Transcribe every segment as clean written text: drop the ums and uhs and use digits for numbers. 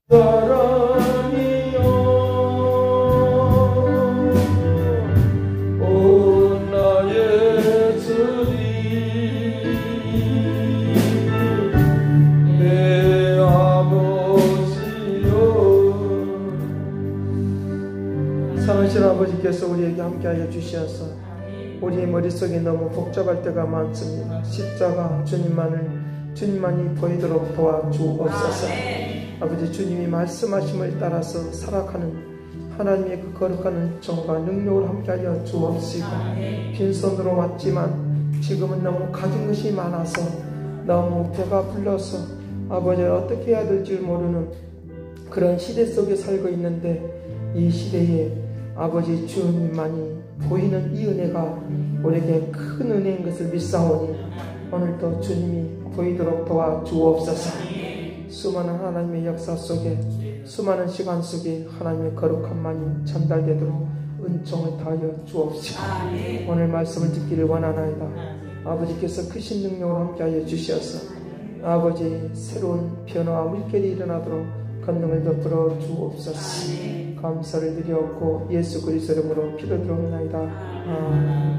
사랑이여 오 나의 주님 내 아버지여. 사랑하신 아버지께서 우리에게 함께하여 주시어서 우리의 머릿속에 너무 복잡할 때가 많습니다. 십자가 주님만이 보이도록 도와주옵소서. 아버지, 주님이 말씀하심을 따라서 살아가는 하나님의 그 거룩한 은총과 능력을 함께하여 주옵시고, 빈손으로 왔지만 지금은 너무 가진 것이 많아서 너무 배가 불러서 아버지 어떻게 해야 될지 모르는 그런 시대 속에 살고 있는데, 이 시대에 아버지 주님만이 보이는 이 은혜가 우리에게 큰 은혜인 것을 믿사오니 오늘도 주님이 보이도록 도와주옵소서. 수많은 하나님의 역사 속에, 수많은 시간 속에 하나님의 거룩함만이 전달되도록 은총을 다하여 주옵시고, 오늘 말씀을 듣기를 원하나이다. 아버지께서 크신 능력으로 함께하여 주시어서 아버지 새로운 변화와 물결이 일어나도록 권능을 베풀어 주옵소서. 감사를 드리옵고 예수 그리스도 이름으로 기도드리옵나이다. 아멘.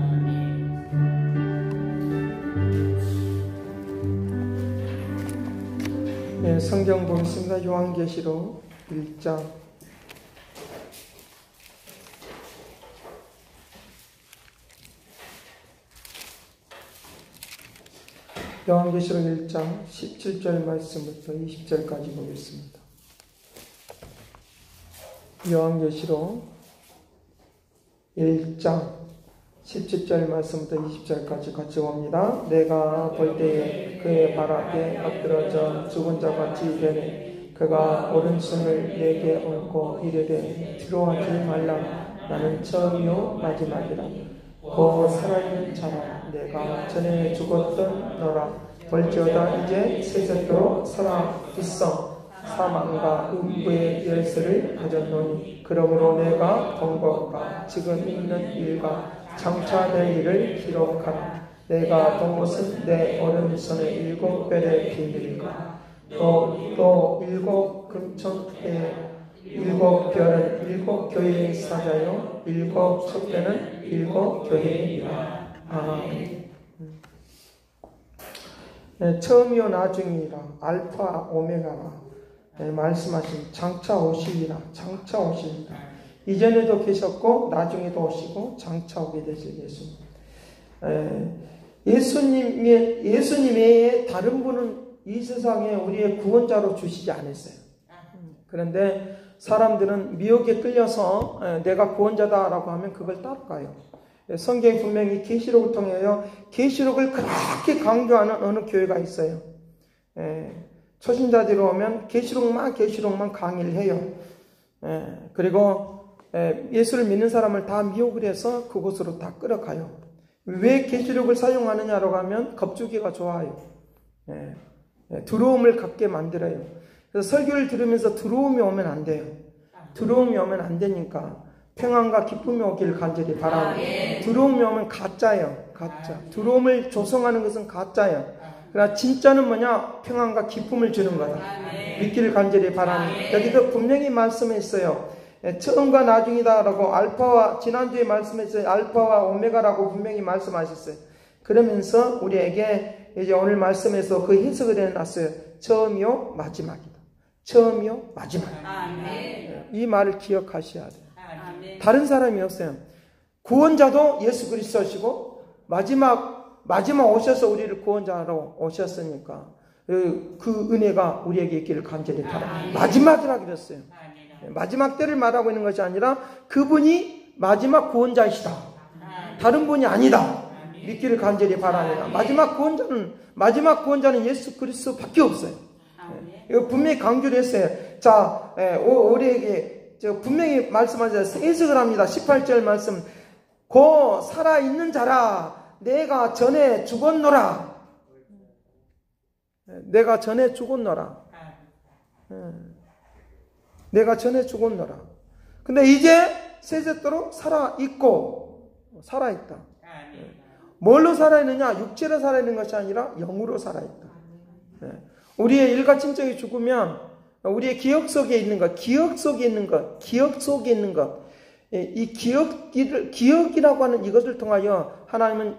네, 성경 보겠습니다. 요한계시록 1장. 요한계시록 1장 17절 말씀부터 20절까지 보겠습니다. 요한계시록 1장 17절 말씀부터 20절까지 같이 봅니다. 내가 볼 때에 그의 발 앞에 엎드러져 죽은 자같이 되네. 그가 오른손을 내게 얹고 이르되 두려워하지 말라. 나는 처음이요 마지막이라. 곧 살아있는 자라. 내가 전에 죽었던 너라. 볼지어다 이제 세세토록 살아 있어. 사망과 음부의 열쇠를 가졌노니 그러므로 내가 본 것과 지금 있는 일과 장차 될 일을 기록하라. 내가 본 것은 내 오른손의 7별의 비밀과 또 7 금천의 7별은 7교회의 사자요 7 촛대는 7 교회이라. 아멘. 네, 처음이요 나중이라. 알파 오메가라. 네, 말씀하신 장차 오시리라. 장차 오시리라. 이전에도 계셨고 나중에도 오시고 장차 오게 되실 예수님. 예수님 외에 다른 분은 이 세상에 우리의 구원자로 주시지 않았어요. 그런데 사람들은 미혹에 끌려서 내가 구원자다라고 하면 그걸 따라가요. 성경이 분명히 계시록을 통하여 계시록을 그렇게 강조하는 어느 교회가 있어요. 초신자들이 오면 계시록만 강의를 해요. 그리고 예수를 믿는 사람을 다 미혹을 해서 그곳으로 다 끌어가요. 왜 계시록을 사용하느냐라고 하면 겁주기가 좋아요. 두려움을 갖게 만들어요. 그래서 설교를 들으면서 두려움이 오면 안 돼요. 두려움이 오면 안 되니까 평안과 기쁨이 오길 간절히 바랍니다. 두려움이 오면 가짜예요. 가짜. 두려움을 조성하는 것은 가짜예요. 그러나 진짜는 뭐냐? 평안과 기쁨을 주는 거다. 믿기를 간절히 바랍니다. 여기도 분명히 말씀했어요. 처음과 나중이다라고, 알파와, 지난주에 말씀했어요. 알파와 오메가라고 분명히 말씀하셨어요. 그러면서 우리에게 이제 오늘 말씀에서 그 해석을 해놨어요. 처음이요 마지막이다. 처음이요 마지막이다. 이 말을 기억하셔야 돼요. 다른 사람이 없어요. 구원자도 예수 그리스도시고 마지막 오셔서 우리를 구원자로 오셨으니까 그 은혜가 우리에게 있기를 간절히 바랍니다. 마지막이라 그랬어요. 마지막 때를 말하고 있는 것이 아니라 그분이 마지막 구원자이시다. 다른 분이 아니다. 믿기를 간절히 바랍니다. 마지막 구원자는 예수 그리스도밖에 없어요. 이거 분명히 강조를 했어요. 자, 우리에게 분명히 말씀하셔서 해석을 합니다. 18절 말씀. 고 살아있는 자라. 내가 전에 죽었노라. 내가 전에 죽었노라. 내가 전에 죽었노라. 근데 이제 세세토록 살아있고, 살아있다. 뭘로 살아있느냐? 육체로 살아있는 것이 아니라 영으로 살아있다. 우리의 일가친척이 죽으면 우리의 기억 속에 있는 것, 기억 속에 있는 것, 기억 속에 있는 것. 이 기억이라고 하는 이것을 통하여 하나님은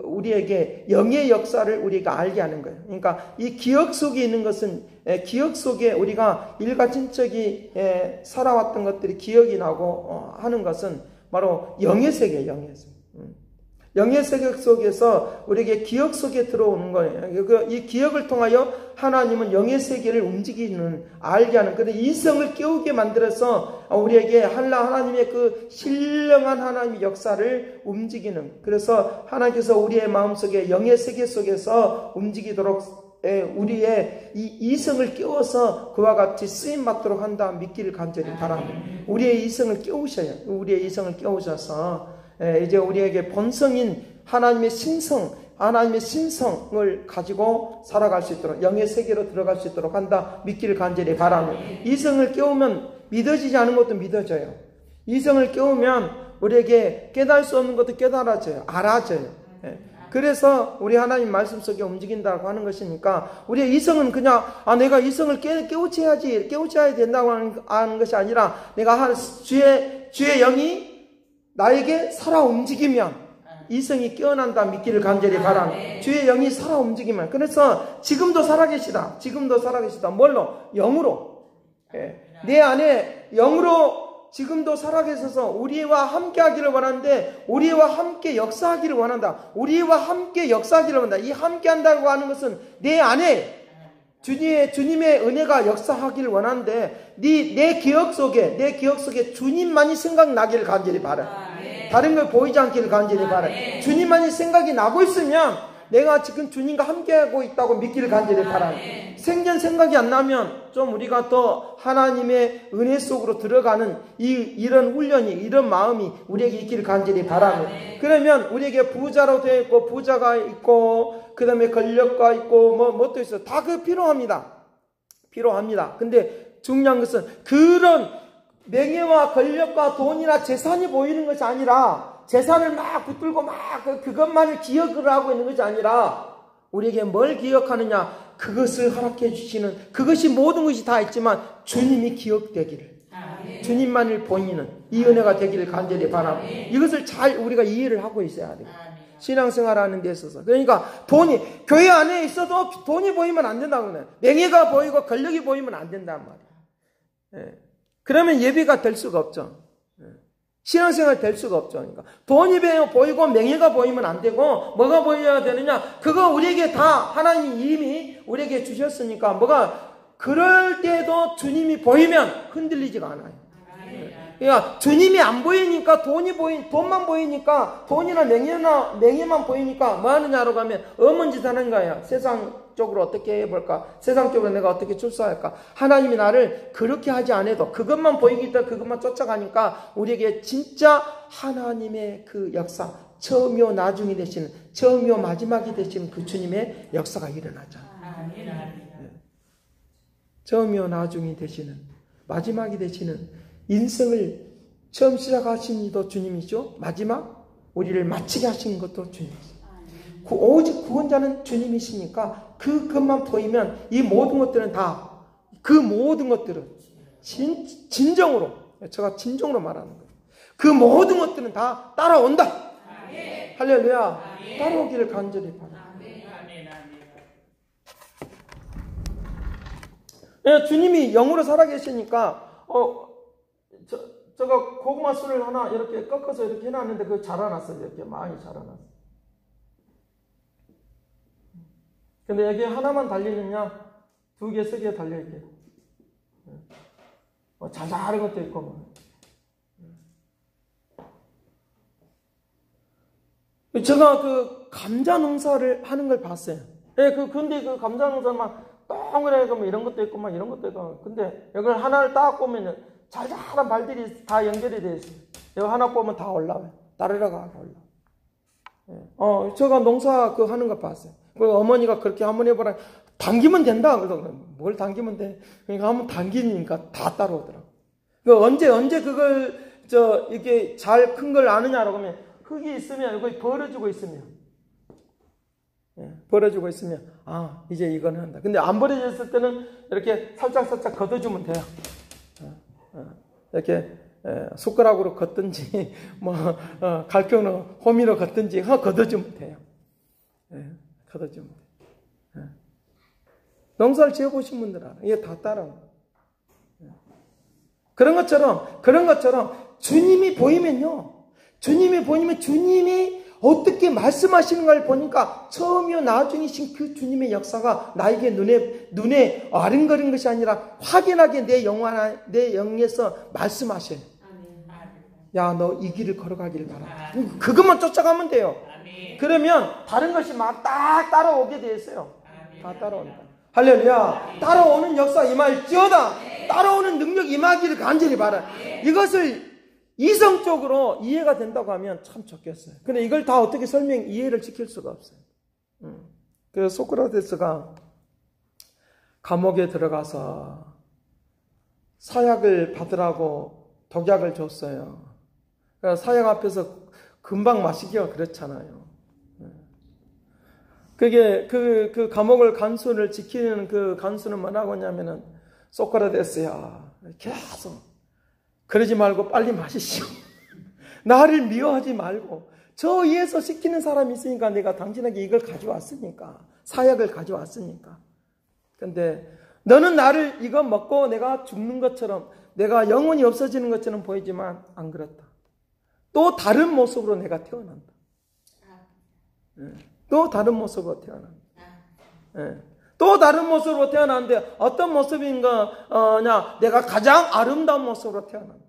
우리에게 영의 역사를 우리가 알게 하는 거예요. 그러니까 이 기억 속에 있는 것은 기억 속에 우리가 일가친척이 살아왔던 것들이 기억이 나고 하는 것은 바로 영의 세계예요. 영의 세계. 영의 세계 속에서 우리에게 기억 속에 들어오는 거예요. 이 기억을 통하여 하나님은 영의 세계를 움직이는, 알게 하는, 그런데 이성을 깨우게 만들어서 우리에게 하나님의 그 신령한 하나님의 역사를 움직이는, 그래서 하나님께서 우리의 마음속에 영의 세계 속에서 움직이도록 우리의 이 이성을 깨워서 그와 같이 쓰임받도록 한다 믿기를 간절히 바랍니다. 우리의 이성을 깨우셔요. 우리의 이성을 깨우셔서 이제 우리에게 본성인 하나님의 신성을 가지고 살아갈 수 있도록, 영의 세계로 들어갈 수 있도록 한다 믿기를 간절히 바랍니다. 이성을 깨우면 믿어지지 않은 것도 믿어져요. 이성을 깨우면 우리에게 깨달을 수 없는 것도 깨달아져요. 알아져요. 그래서 우리 하나님 말씀 속에 움직인다고 하는 것이니까, 우리의 이성은 그냥 내가 이성을 깨우쳐야 된다고 하는 것이 아니라, 내가 주의 영이 나에게 살아 움직이면 이성이 깨어난다 믿기를 간절히 바랍니다. 주의 영이 살아 움직이면, 그래서 지금도 살아계시다. 뭘로? 영으로. 내 안에 영으로 지금도 살아계셔서 우리와 함께 하기를 원하는데, 우리와 함께 역사하기를 원한다. 우리와 함께 역사하기를 원한다. 이 함께 한다고 하는 것은 내 안에 주님의 은혜가 역사하기를 원하는데, 내 기억 속에 주님만이 생각나기를 간절히 바라. 다른 걸 보이지 않기를 간절히 바라. 주님만이 생각이 나고 있으면 내가 지금 주님과 함께하고 있다고 믿기를 간절히 바랍니다. 생각이 안 나면 좀 우리가 더 하나님의 은혜 속으로 들어가는 이런 훈련이, 이런 마음이 우리에게 있기를 간절히 바랍니다. 그러면 우리에게 부자로 되어 있고, 부자가 있고, 그 다음에 권력가 있고, 뭣도 있어요. 다 필요합니다. 근데 중요한 것은 그런 명예와 권력과 돈이나 재산이 보이는 것이 아니라, 재산을 막 붙들고 그것만을 기억을 하고 있는 것이 아니라, 우리에게 뭘 기억하느냐, 그것을 허락해 주시는, 그것이 모든 것이 다 있지만 주님이 기억되기를, 주님만을 보이는 이 은혜가 되기를 간절히 바랍니다. 이것을 잘 우리가 이해를 하고 있어야 돼요. 신앙생활하는 데 있어서. 그러니까 교회 안에 있어도 돈이 보이면 안 된다고 그래요. 명예가 보이고 권력이 보이면 안 된단 말이에요. 그러면 예배가 될 수가 없죠. 신앙생활 될 수가 없죠. 그러니까 돈이 보이고 명예가 보이면 안 되고, 뭐가 보여야 되느냐? 그거 우리에게 다 하나님이 이미 우리에게 주셨으니까, 그럴 때도 주님이 보이면 흔들리지가 않아요. 그러니까 주님이 안 보이니까, 돈만 보이니까, 돈이나 명예만 보이니까 뭐 하느냐로 하면 엄한 짓 하는 거야. 세상 쪽으로 어떻게 해볼까? 세상 쪽으로 내가 어떻게 출소할까? 하나님이 나를 그렇게 하지 않아도 그것만 보이기 때문에 그것만 쫓아가니까, 우리에게 진짜 하나님의 그 역사, 처음이요 나중이 되시는, 처음이요 마지막이 되시는 그 주님의 역사가 일어나죠. 처음이요 나중이 되시는, 마지막이 되시는, 인생을 처음 시작하신 이도 주님이죠. 마지막 우리를 마치게 하시는 것도 주님이죠. 오직 구원자는 주님이시니까 그것만 보이면 이 모든 것들은 다, 그 모든 것들은 진정으로, 제가 진정으로 말하는 거예요. 그 모든 것들은 다 따라온다. 할렐루야. 따라오기를 간절히 바랍니다. 주님이 영으로 살아계시니까, 제가 고구마 술을 하나 이렇게 꺾어서 이렇게 해놨는데, 그거 자라났어요. 이렇게 많이 자라났어요. 근데 여기 하나만 달리느냐, 2개, 3개 달려있게. 자잘한 것도 있고, 제가 그 감자 농사를 하는 걸 봤어요. 근데 그 감자 농사만 동그랗게 이런 것도 있고, 이런 것도 있고. 근데 이걸 하나를 딱 보면 자잘한 발들이 다 연결이 되어 있어요. 여기 하나 보면 다 올라와요. 따르르가 올라와요. 제가 농사 하는 거 봤어요. 그 어머니가 그렇게 한번 해보라. 당기면 된다. 그래서 뭘 당기면 돼? 그러니까 한번 당기니까 다 따라오더라고. 언제 그걸, 이게 잘 큰 걸 아느냐라고 하면, 흙이 있으면, 여기 벌어지고 있으면. 벌어지고 있으면 이제 이거는 한다. 근데 안 벌어졌을 때는 이렇게 살짝 걷어주면 돼요. 이렇게 숟가락으로 걷든지 갈평으로 호미로 걷든지 걷어주면 돼요. 걷어주면 돼요. 농사를 지어보신 분들 알아. 이게 다 따라옵니다. 그런 것처럼 주님이 보이면요. 주님이 어떻게 말씀하시는 걸 보니까 처음이요 나중이신 그 주님의 역사가 나에게 눈에 아른거린 것이 아니라 확연하게 내 영에서 말씀하셔요. 야, 너 이 길을 걸어가기를 바라. 그것만 쫓아가면 돼요. 그러면 다른 것이 막 딱 따라오게 돼 있어요. 다 따라온다. 할렐루야. 따라오는 역사 임할지어다. 따라오는 능력 임하기를 간절히 바라. 이것을 이성적으로 이해가 된다고 하면 참 좋겠어요. 근데 이걸 다 어떻게 이해를 시킬 수가 없어요. 그래서 소크라테스가 감옥에 들어가서 사약을 받으라고 독약을 줬어요. 그러니까 사약 앞에서 금방 마시기가 그렇잖아요. 그게 그 감옥을 간수를 지키는 그 간수는 뭐라고 하냐면은 소크라테스야 계속 그러지 말고 빨리 마시시오. 나를 미워하지 말고 저 위에서 시키는 사람이 있으니까 내가 당신에게 이걸 가져왔으니까 사약을 가져왔으니까. 근데 너는 나를 이거 먹고 내가 죽는 것처럼 내가 영혼이 없어지는 것처럼 보이지만 안 그렇다. 또 다른 모습으로 내가 태어난다. 또 다른 모습으로 태어난다. 또 다른 모습으로 태어났는데 어떤 모습인가 내가 가장 아름다운 모습으로 태어난다.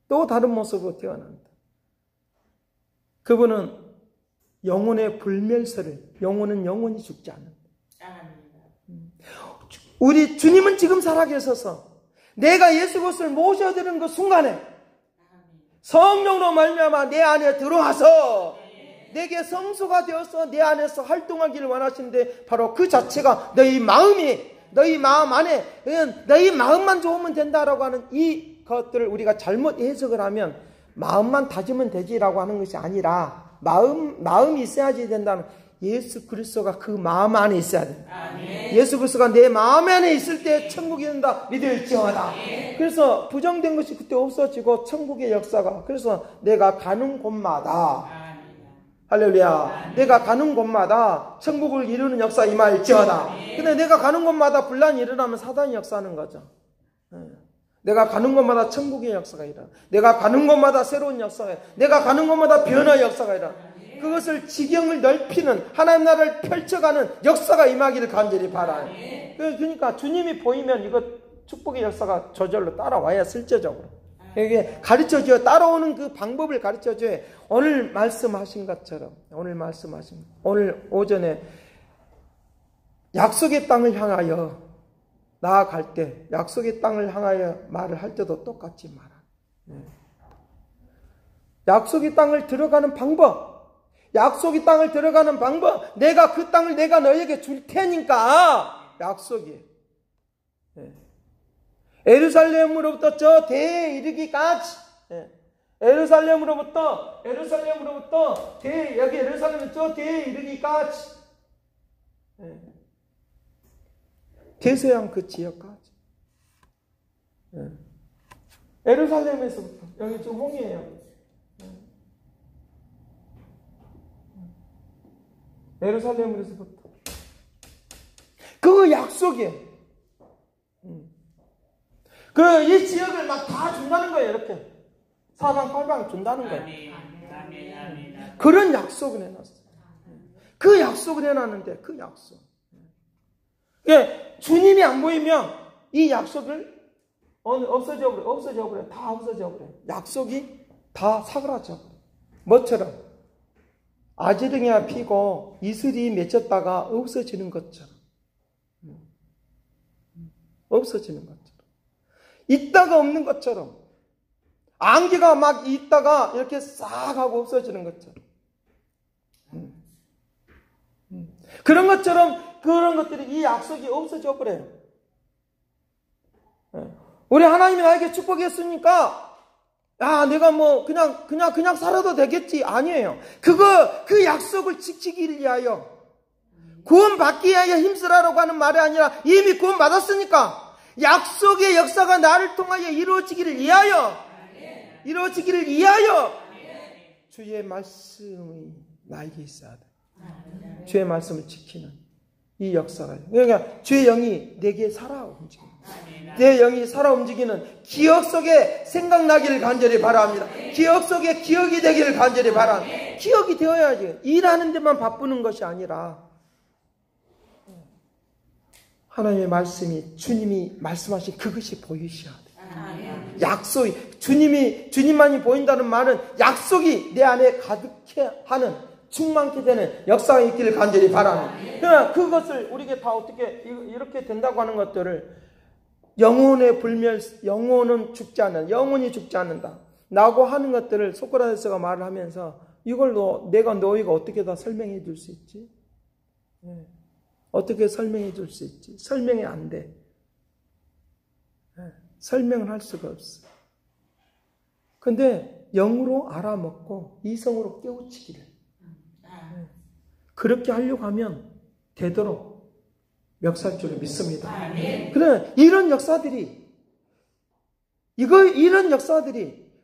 또 다른 모습으로 태어난다. 그분은 영혼의 불멸세를 영혼은 영원히 죽지 않는다. 우리 주님은 지금 살아계셔서 내가 예수 그리스도를 모셔드리는 그 순간에 성령으로 말미암아 내 안에 들어와서 내게 성소가 되어서 내 안에서 활동하기를 원하시는데 바로 그 자체가 너희 마음 안에 너희 마음만 좋으면 된다라고 하는 이 것들을 우리가 잘못 해석을 하면 마음만 다지면 되지라고 하는 것이 아니라 마음이 있어야지 된다는 예수 그리스도가 그 마음 안에 있어야 된다. 예수 그리스도가 내 마음 안에 있을 때 천국이 된다 믿을지어다. 그래서 부정된 것이 그때 없어지고 천국의 역사가 그래서 내가 가는 곳마다 할렐루야. 내가 가는 곳마다 천국을 이루는 역사 임할지어다. 근데 내가 가는 곳마다 분란이 일어나면 사단이 역사하는 거죠. 내가 가는 곳마다 천국의 역사가 일어나. 내가 가는 곳마다 새로운 역사가 일어나. 내가 가는 곳마다 변화의 역사가 일어나. 그것을 지경을 넓히는 하나님 나라를 펼쳐가는 역사가 임하기를 간절히 바라요. 그러니까 주님이 보이면 이거 축복의 역사가 저절로 따라와야 실제적으로. 이게 가르쳐줘요. 따라오는 그 방법을 가르쳐줘요. 오늘 말씀하신 것처럼 오늘 오전에 약속의 땅을 향하여 나아갈 때 약속의 땅을 향하여 말을 할 때도 똑같이 말하. 약속의 땅을 들어가는 방법 내가 그 땅을 내가 너에게 줄 테니까 약속이에요. 예루살렘으로부터 저 대에 이르기까지 예루살렘으로부터 여기 예루살렘 저 대에 이르기까지 대서양 그 지역까지 예루살렘에서부터 여기 지금 홍이에요. 예루살렘으로부터 그 약속이에요. 이 지역을 막 다 준다는 거예요. 이렇게 사방팔방 준다는 거예요. 그런 약속을 해놨어요. 그 약속을 해놨는데 그 약속. 주님이 안 보이면 이 약속을 없어져 버려. 다 없어져 버려. 약속이 다 사그라져 버려. 뭐처럼 아지랑이가 피고 이슬이 맺혔다가 없어지는 것처럼. 없어지는 것처럼. 있다가 없는 것처럼. 안개가 막 있다가 이렇게 싹 하고 없어지는 것처럼. 그런 것처럼 그런 것들이 이 약속이 없어져 버려요. 우리 하나님이 나에게 축복했으니까 아, 내가 뭐 그냥 살아도 되겠지. 아니에요. 그 약속을 지키기 위하여, 구원받기 위하여 힘쓰라라고 하는 말이 아니라 이미 구원받았으니까 약속의 역사가 나를 통하여 이루어지기를 위하여 주의 말씀이 나에게 있어야 돼. 주의 말씀을 지키는 이 역사가. 그러니까 주의 영이 내게 살아 움직이는, 내 영이 살아 움직이는 기억 속에 생각나기를 간절히 바랍니다. 기억 속에 기억이 되기를 간절히 바랍니다. 기억이 되어야지. 일하는 데만 바쁘는 것이 아니라 하나님의 말씀이, 주님이 말씀하신 그것이 보이셔야 돼. 약속이, 주님만이 보인다는 말은 약속이 내 안에 가득해 하는, 충만케 되는 역사가 있기를 간절히 바랍니다. 그러나 그것을 우리에게 다 어떻게 이렇게 된다고 하는 것들을 영혼의 영혼은 죽지 않는다, 영혼이 죽지 않는다 라고 하는 것들을 소크라테스가 말을 하면서 이걸 너희가 어떻게 다 설명해 줄 수 있지? 어떻게 설명해 줄 수 있지? 설명이 안 돼. 설명을 할 수가 없어. 근데 영으로 알아먹고 이성으로 깨우치기를, 그렇게 하려고 하면 되도록 역사할 줄을 믿습니다. 그래, 이런 역사들이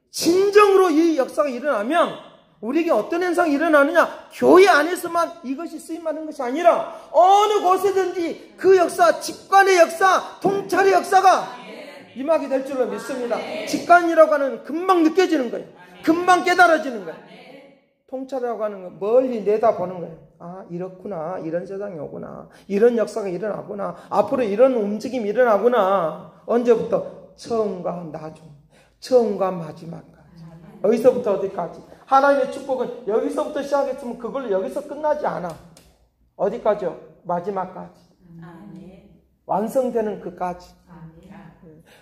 진정으로 이 역사가 일어나면 우리에게 어떤 현상이 일어나느냐? 교회 안에서만 이것이 쓰임하는 것이 아니라 어느 곳에든지 그 역사, 직관의 역사, 통찰의 역사가 임하게 될 줄로 믿습니다. 직관이라고 하는 금방 느껴지는 거예요. 금방 깨달아지는 거예요. 통찰이라고 하는 건 멀리 내다보는 거예요. 아, 이렇구나. 이런 세상이 오구나. 이런 역사가 일어나구나. 앞으로 이런 움직임이 일어나구나. 언제부터? 처음과 나중. 처음과 마지막까지. 여기서부터 어디까지? 하나님의 축복은 여기서부터 시작했으면 그걸로 여기서 끝나지 않아. 어디까지요? 마지막까지. 완성되는 그까지.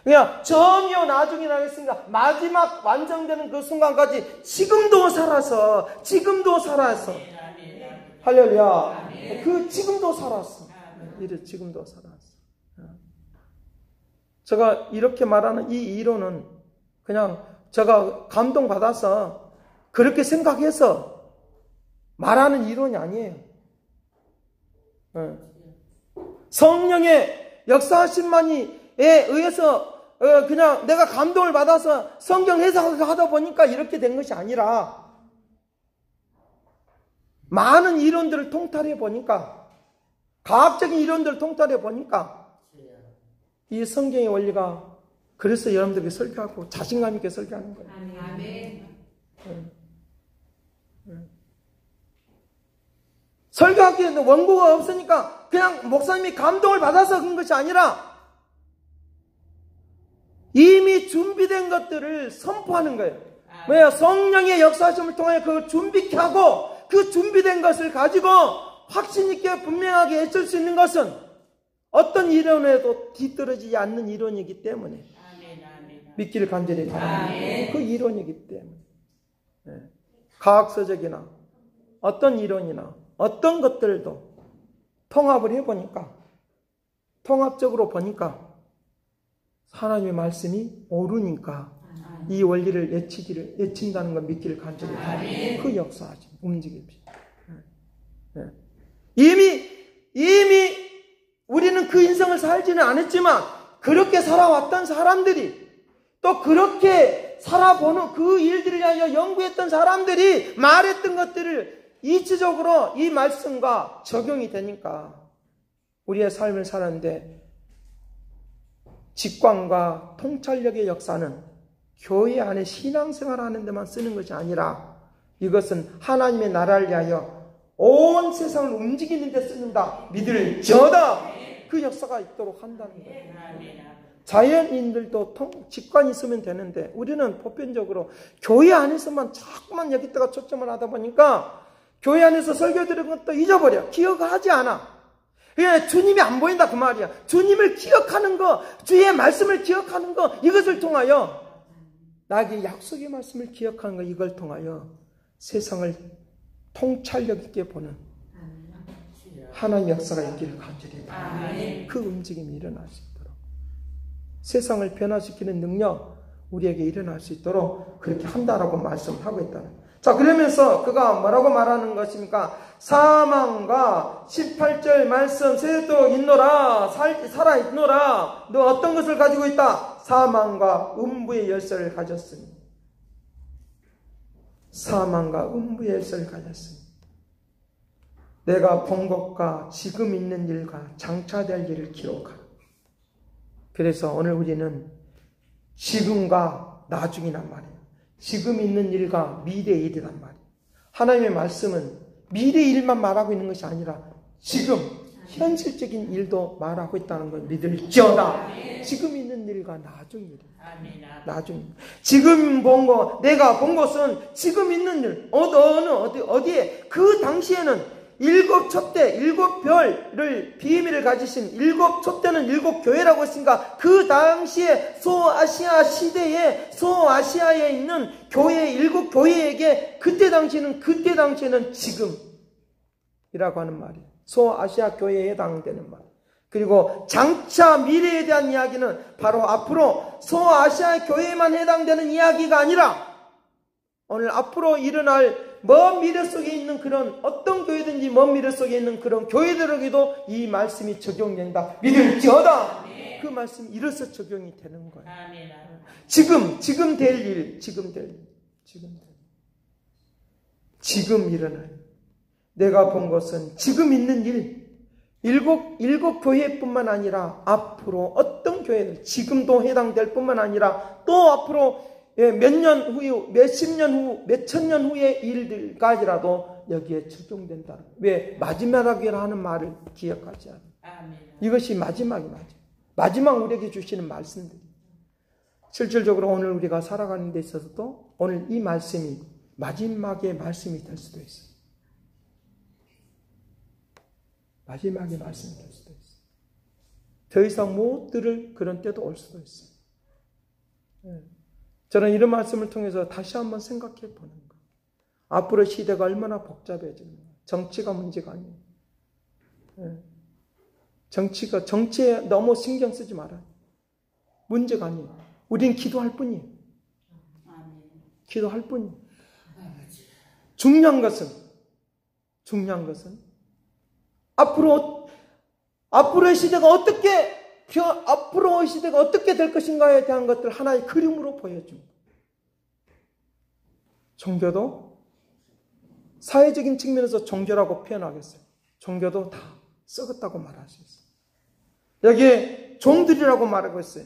그냥 처음이요 나중이라 했으니까 마지막 완성되는 그 순간까지 지금도 살아서 할렐루야. 그 지금도 살았어. 지금도 살았어. 제가 이렇게 말하는 이 이론은 그냥 제가 감동받아서 그렇게 생각해서 말하는 이론이 아니에요. 성령의 역사하심만에 의해서 그냥 내가 감동을 받아서 성경 해석을 하다 보니까 이렇게 된 것이 아니라 많은 이론들을 통달해 보니까, 과학적인 이론들을 통달해 보니까 이 성경의 원리가, 그래서 여러분들에게 설교하고 자신감 있게 설교하는 거예요. 아멘. 설교하기에는 원고가 없으니까 그냥 목사님이 감동을 받아서 그런 것이 아니라 이미 준비된 것들을 선포하는 거예요. 왜요? 성령의 역사심을 통해 그걸 준비케 하고 그 준비된 것을 가지고 확신 있게 분명하게 외칠 수 있는 것은 어떤 이론에도 뒤떨어지지 않는 이론이기 때문에 믿기를 간절히 바랍니다. 그 이론이기 때문에 과학서적이나 어떤 이론이나 어떤 것들도 통합을 해보니까, 통합적으로 보니까 하나님의 말씀이 옳으니까 이 원리를 외친다는 걸 믿기를 간절히 바랍니다. 그 역사하지, 움직입시다. 이미 우리는 그 인생을 살지는 않았지만 그렇게 살아왔던 사람들이, 또 그렇게 살아보는 그 일들을 위하여 연구했던 사람들이 말했던 것들을 이치적으로 이 말씀과 적용이 되니까 우리의 삶을 사는데, 직관과 통찰력의 역사는 교회 안에 신앙생활 하는 데만 쓰는 것이 아니라 이것은 하나님의 나라를 위하여 온 세상을 움직이는 데 쓰는다 믿을 저다. 그 역사가 있도록 한다는 거예요. 자연인들도 직관이 있으면 되는데 우리는 보편적으로 교회 안에서만 자꾸만 여기다가 초점을 하다 보니까 교회 안에서 설교 들은 것도 잊어버려. 기억을 하지 않아. 그냥 주님이 안 보인다 그 말이야. 주님을 기억하는 거, 주의 말씀을 기억하는 거, 이것을 통하여 나에게 약속의 말씀을 기억하는 거, 이걸 통하여 세상을 통찰력 있게 보는 하나님의 역사가 있기를 간절히 바랍니다. 그 움직임이 일어날 수 있도록 세상을 변화시키는 능력, 우리에게 일어날 수 있도록 그렇게 한다라고 말씀하고 있다는. 자, 그러면서 그가 뭐라고 말하는 것입니까? 사망과 18절 말씀 세도록 있노라, 살아 있노라. 너 어떤 것을 가지고 있다? 사망과 음부의 열쇠를 가졌으니. 사망과 음부의 열쇠를 가졌으니. 내가 본 것과 지금 있는 일과 장차될 일을 기록하라. 그래서 오늘 우리는 지금과 나중이란 말이에요. 지금 있는 일과 미래의 일이란 말이에요. 하나님의 말씀은 미래의 일만 말하고 있는 것이 아니라 지금 현실적인 일도 말하고 있다는 걸 믿을지어다. 지금 있는 일과 나중 일이에요. 나중. 지금 본 거, 내가 본 것은 지금 있는 일. 어디에 그 당시에는 일곱 촛대, 일곱 별을 비밀을 가지신 일곱 촛대는 일곱 교회라고 했으니까 그 당시에 소아시아 시대에 소아시아에 있는 교회 일곱 교회에게 그때 당시에는 지금이라고 하는 말이에요. 소아시아 교회에 해당되는 말. 그리고 장차 미래에 대한 이야기는 바로 앞으로 소아시아 교회에만 해당되는 이야기가 아니라 오늘 앞으로 일어날 먼 미래 속에 있는 그런 어떤 교회든지 먼 미래 속에 있는 그런 교회들에게도 이 말씀이 적용된다. 믿을지어다. 그 말씀이 이로써 적용이 되는 거예요. 지금 될 일, 지금 일어날. 내가 본 것은 지금 있는 일, 일곱 교회뿐만 아니라 앞으로 어떤 교회는 지금도 해당될 뿐만 아니라 또 앞으로 몇 년 후, 몇십 년 후, 몇천 년 후의 일들까지라도 여기에 적용된다. 왜? 마지막이라 하는 말을 기억하지 않아요. 이것이 마지막이 마지막 우리에게 주시는 말씀들이. 실질적으로 오늘 우리가 살아가는 데 있어서도 오늘 이 말씀이 마지막의 말씀이 될 수도 있어요. 마지막의 말씀이 될 수도 있어요. 더 이상 못 들을 그런 때도 올 수도 있어요. 저는 이런 말씀을 통해서 다시 한번 생각해 보는 거예요. 앞으로 시대가 얼마나 복잡해지는가. 정치가 문제가 아니에요. 정치에 너무 신경 쓰지 말아요. 문제가 아니에요. 우리는 기도할 뿐이에요. 기도할 뿐이에요. 중요한 것은 앞으로의 시대가 어떻게 될 것인가에 대한 것들 하나의 그림으로 보여줍니다. 종교도 사회적인 측면에서 종교라고 표현하겠어요. 종교도 다 썩었다고 말할 수 있어요. 여기에 종들이라고 말하고 있어요.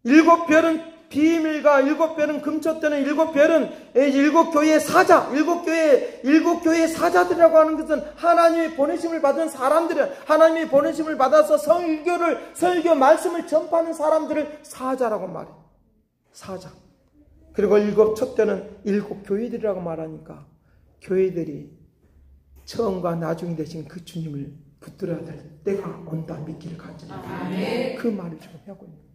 일곱 별은 비밀과 일곱 별은 금초대는 일곱 별은 일곱 교회의 사자, 일곱 교회의 사자들이라고 하는 것은 하나님의 보내심을 받은 사람들은 하나님의 보내심을 받아서 설교 말씀을 전파하는 사람들을 사자라고 말해요. 사자. 그리고 일곱 촛대는 일곱 교회들이라고 말하니까 교회들이 처음과 나중이 되신 그 주님을 붙들어야 될 때가 온다 믿기를 간절히 그 말을 지금 하고 있는 거예요.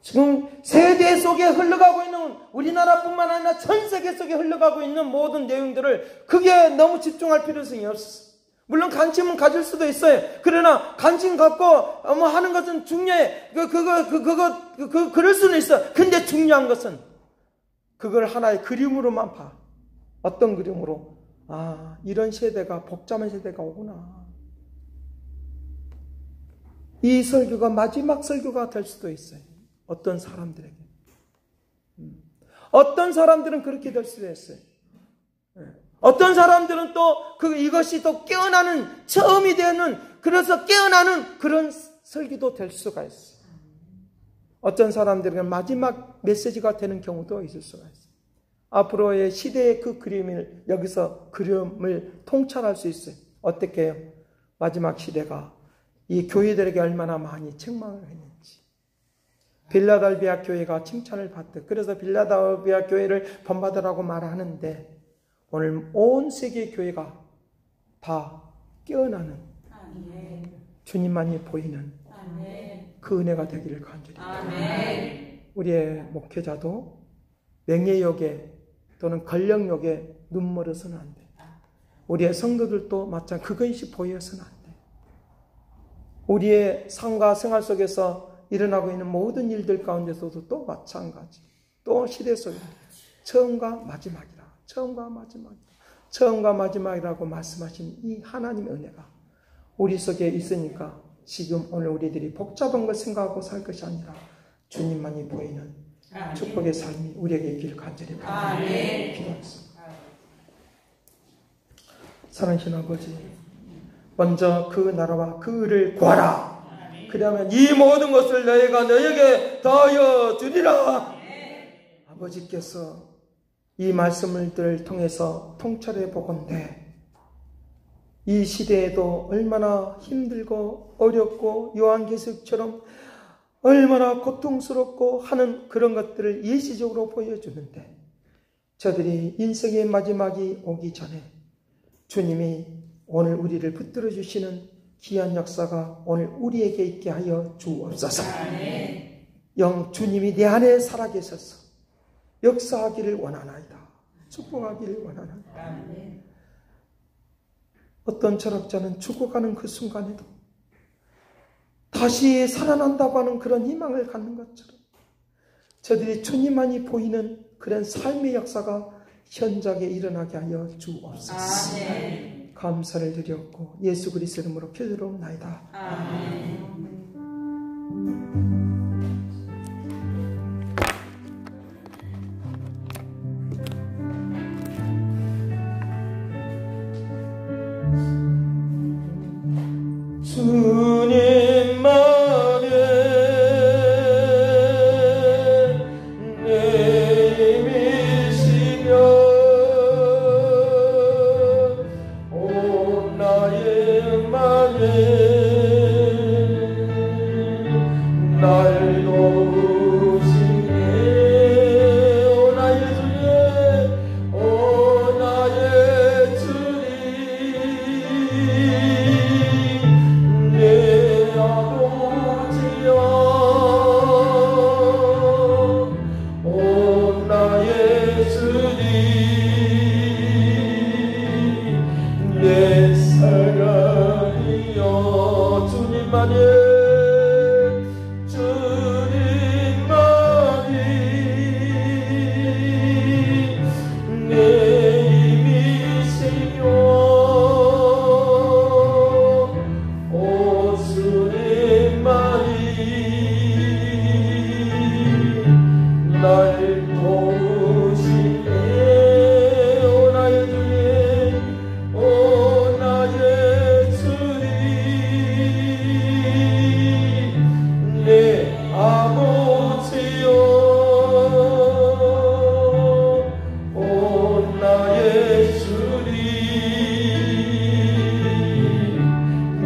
지금 세대 속에 흘러가고 있는 우리나라뿐만 아니라 전 세계 속에 흘러가고 있는 모든 내용들을 그게 너무 집중할 필요성이 없어. 물론 관심은 가질 수도 있어요. 그러나 관심 갖고 하는 것은 중요해. 그럴 수는 있어. 근데 중요한 것은 그걸 하나의 그림으로만 봐. 어떤 그림으로? 이런 세대가 복잡한 세대가 오구나. 이 설교가 마지막 설교가 될 수도 있어요. 어떤 사람들에게. 어떤 사람들은 그렇게 될 수도 있어요. 어떤 사람들은 또 이것이 또 깨어나는 처음이 되는 그래서 깨어나는 그런 설교도 될 수가 있어요. 어떤 사람들은 마지막 메시지가 되는 경우도 있을 수가 있어요. 앞으로의 시대의 그 그림을 여기서 그림을 통찰할 수 있어요. 어떻게 해요? 마지막 시대가 이 교회들에게 얼마나 많이 책망을 했는지. 빌라델비아 교회가 칭찬을 받듯 그래서 빌라델비아 교회를 본받으라고 말하는데 오늘 온 세계 교회가 다 깨어나는 주님만이 보이는 그 은혜가 되기를 간절히 바랍니다. 우리의 목회자도 명예욕에 또는 권력욕에 눈멀어서는 안 돼. 우리의 성도들도 마찬가지 그것이 보여서는 안 돼. 우리의 삶과 생활 속에서 일어나고 있는 모든 일들 가운데서도 또 마찬가지. 또 시대 속에 처음과 마지막이라. 처음과 마지막이라. 처음과 마지막이라고 말씀하신 이 하나님의 은혜가 우리 속에 있으니까 지금 오늘 우리들이 복잡한 걸 생각하고 살 것이 아니라 주님만이 보이는 축복의 삶이 우리에게 있기를 간절히 기도하겠습니다. 사랑하신 아버지, 먼저 그 나라와 그 의를 구하라. 그러면 이 모든 것을 너희가 너에게 더하여 주리라. 아버지께서 이 말씀을 통해서 통찰해 보건대 이 시대에도 얼마나 힘들고 어렵고 요한계시록처럼 얼마나 고통스럽고 하는 그런 것들을 예시적으로 보여주는데 저들이 인생의 마지막이 오기 전에 주님이 오늘 우리를 붙들어 주시는 귀한 역사가 오늘 우리에게 있게 하여 주옵소서. 영 주님이 내 안에 살아계셔서 역사하기를 원하나이다. 축복하기를 원하나이다. 어떤 철학자는 죽어가는 그 순간에도 다시 살아난다고 하는 그런 희망을 갖는 것처럼 저들이 주님만이 보이는 그런 삶의 역사가 현장에 일어나게 하여 주옵소서. 감사를 드렸고 예수 그리스도 이름으로 기도하옵나이다. 아멘. 주님만이 내 힘이시며 오 나의 만에 날 도우시네. 오 나의 주님, 오 나의 주님, 내 아버지여, 오 나의 주님, 내 사랑이여. 주님만이 내 힘이시며 오 주님만이 날 도우시네. 오 나의 주님, 오 나의 주님, 내 아버지여, 오 나의 주님,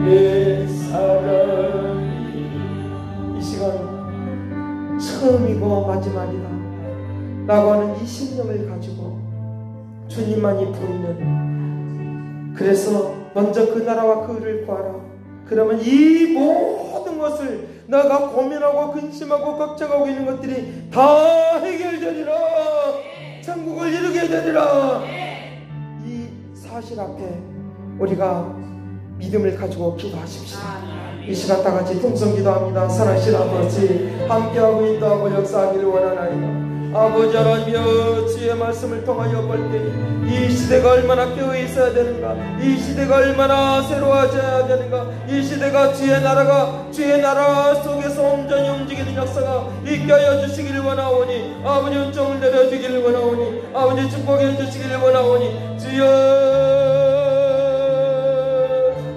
내 사랑이. 이 시간 처음이고 마지막이다 라고 하는 이 신념을 가지고 주님만이 보이는, 그래서 먼저 그 나라와 그 의를 구하라. 그러면 이 모든 것을 너가 고민하고 근심하고 걱정하고 있는 것들이 다 해결되리라. 천국을 이루게 되리라. 이 사실 앞에 우리가 믿음을 가지고 기도하십시오. 이 시간 다 같이 통성 기도합니다. 사랑하신 아버지, 함께하고 인도하고 역사하기를 원하나이다. 아버지 하나님이여, 주의 말씀을 통하여 볼 때 이 시대가 얼마나 깨어 있어야 되는가, 이 시대가 얼마나 새로워져야 되는가, 이 시대가 주의 나라 속에서 온전히 움직이는 역사가 있게 하여 주시기를 원하오니, 아버지 은총을 내려주기를 원하오니, 아버지 축복해 주시기를 원하오니, 주여.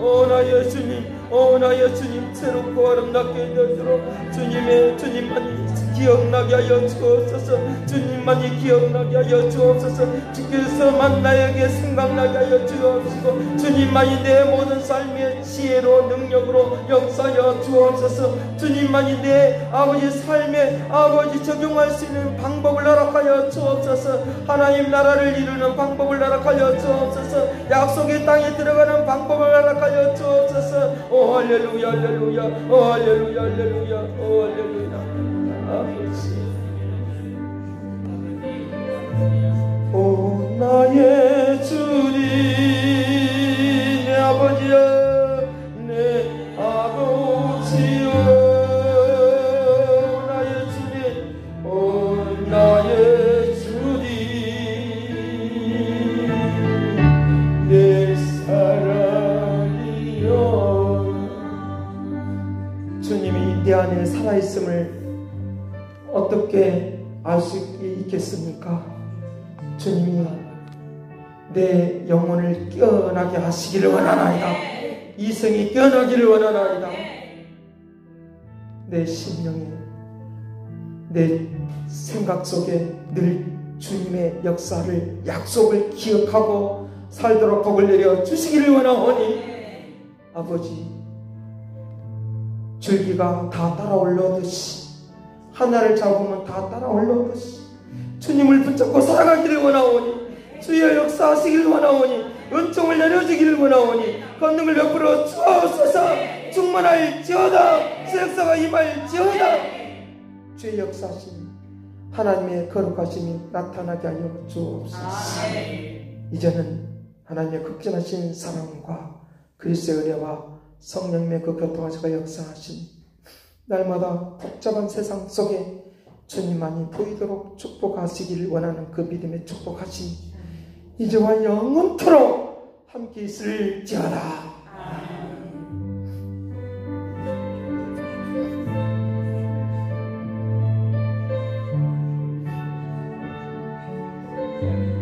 오 나의 주님, 오 나의 주님, 새롭고 아름답게 해주시도록 주님만이 기억나게 하여 주옵소서. 주님만이 기억나게 하여 주옵소서. 주께서만 나에게 생각나게 하여 주옵시고, 주님만이 내 모든 삶의 지혜로 능력으로 역사하여 주옵소서. 주님만이 내 아버지 삶에 아버지 적용할 수 있는 방법을 허락하여 주옵소서. 하나님 나라를 이루는 방법을 허락하여 주옵소서. 약속의 땅에 들어가는 방법을 허락하여 주옵소서. 오 할렐루야 할렐루야, 오 할렐루야 할렐루야, 오 할렐루야. 아버지, 오 나의 주님, 내 아버지여, 내 아버지여, 살아있음을 어떻게 알 수 있겠습니까? 주님이 내 영혼을 깨어나게 하시기를 원하나이다. 이성이 깨어나기를 원하나이다. 내 심령에, 내 생각 속에 늘 주님의 역사를, 약속을 기억하고 살도록 복을 내려 주시기를 원하오니 아버지, 줄기가 다 따라 올라오듯이, 하나를 잡으면 다 따라 올라오듯이 주님을 붙잡고 살아가기를 원하오니, 주여 역사하시기를 원하오니, 은총을 내려주기를 원하오니, 권능을 베풀어 주옵소서. 충만할지어다. 주 역사가 임할지어다. 주의 역사하심, 하나님의 거룩하심이 나타나게 하여 주옵소서. 이제는 하나님의 극진하신 사랑과 그리스도의 은혜와 성령님의 그 교통하시고 역사하심, 날마다 복잡한 세상 속에 주님만이 보이도록 축복하시기를 원하는 그 믿음의 축복하심, 이제와 영원토록 함께 있을지어다. 아멘.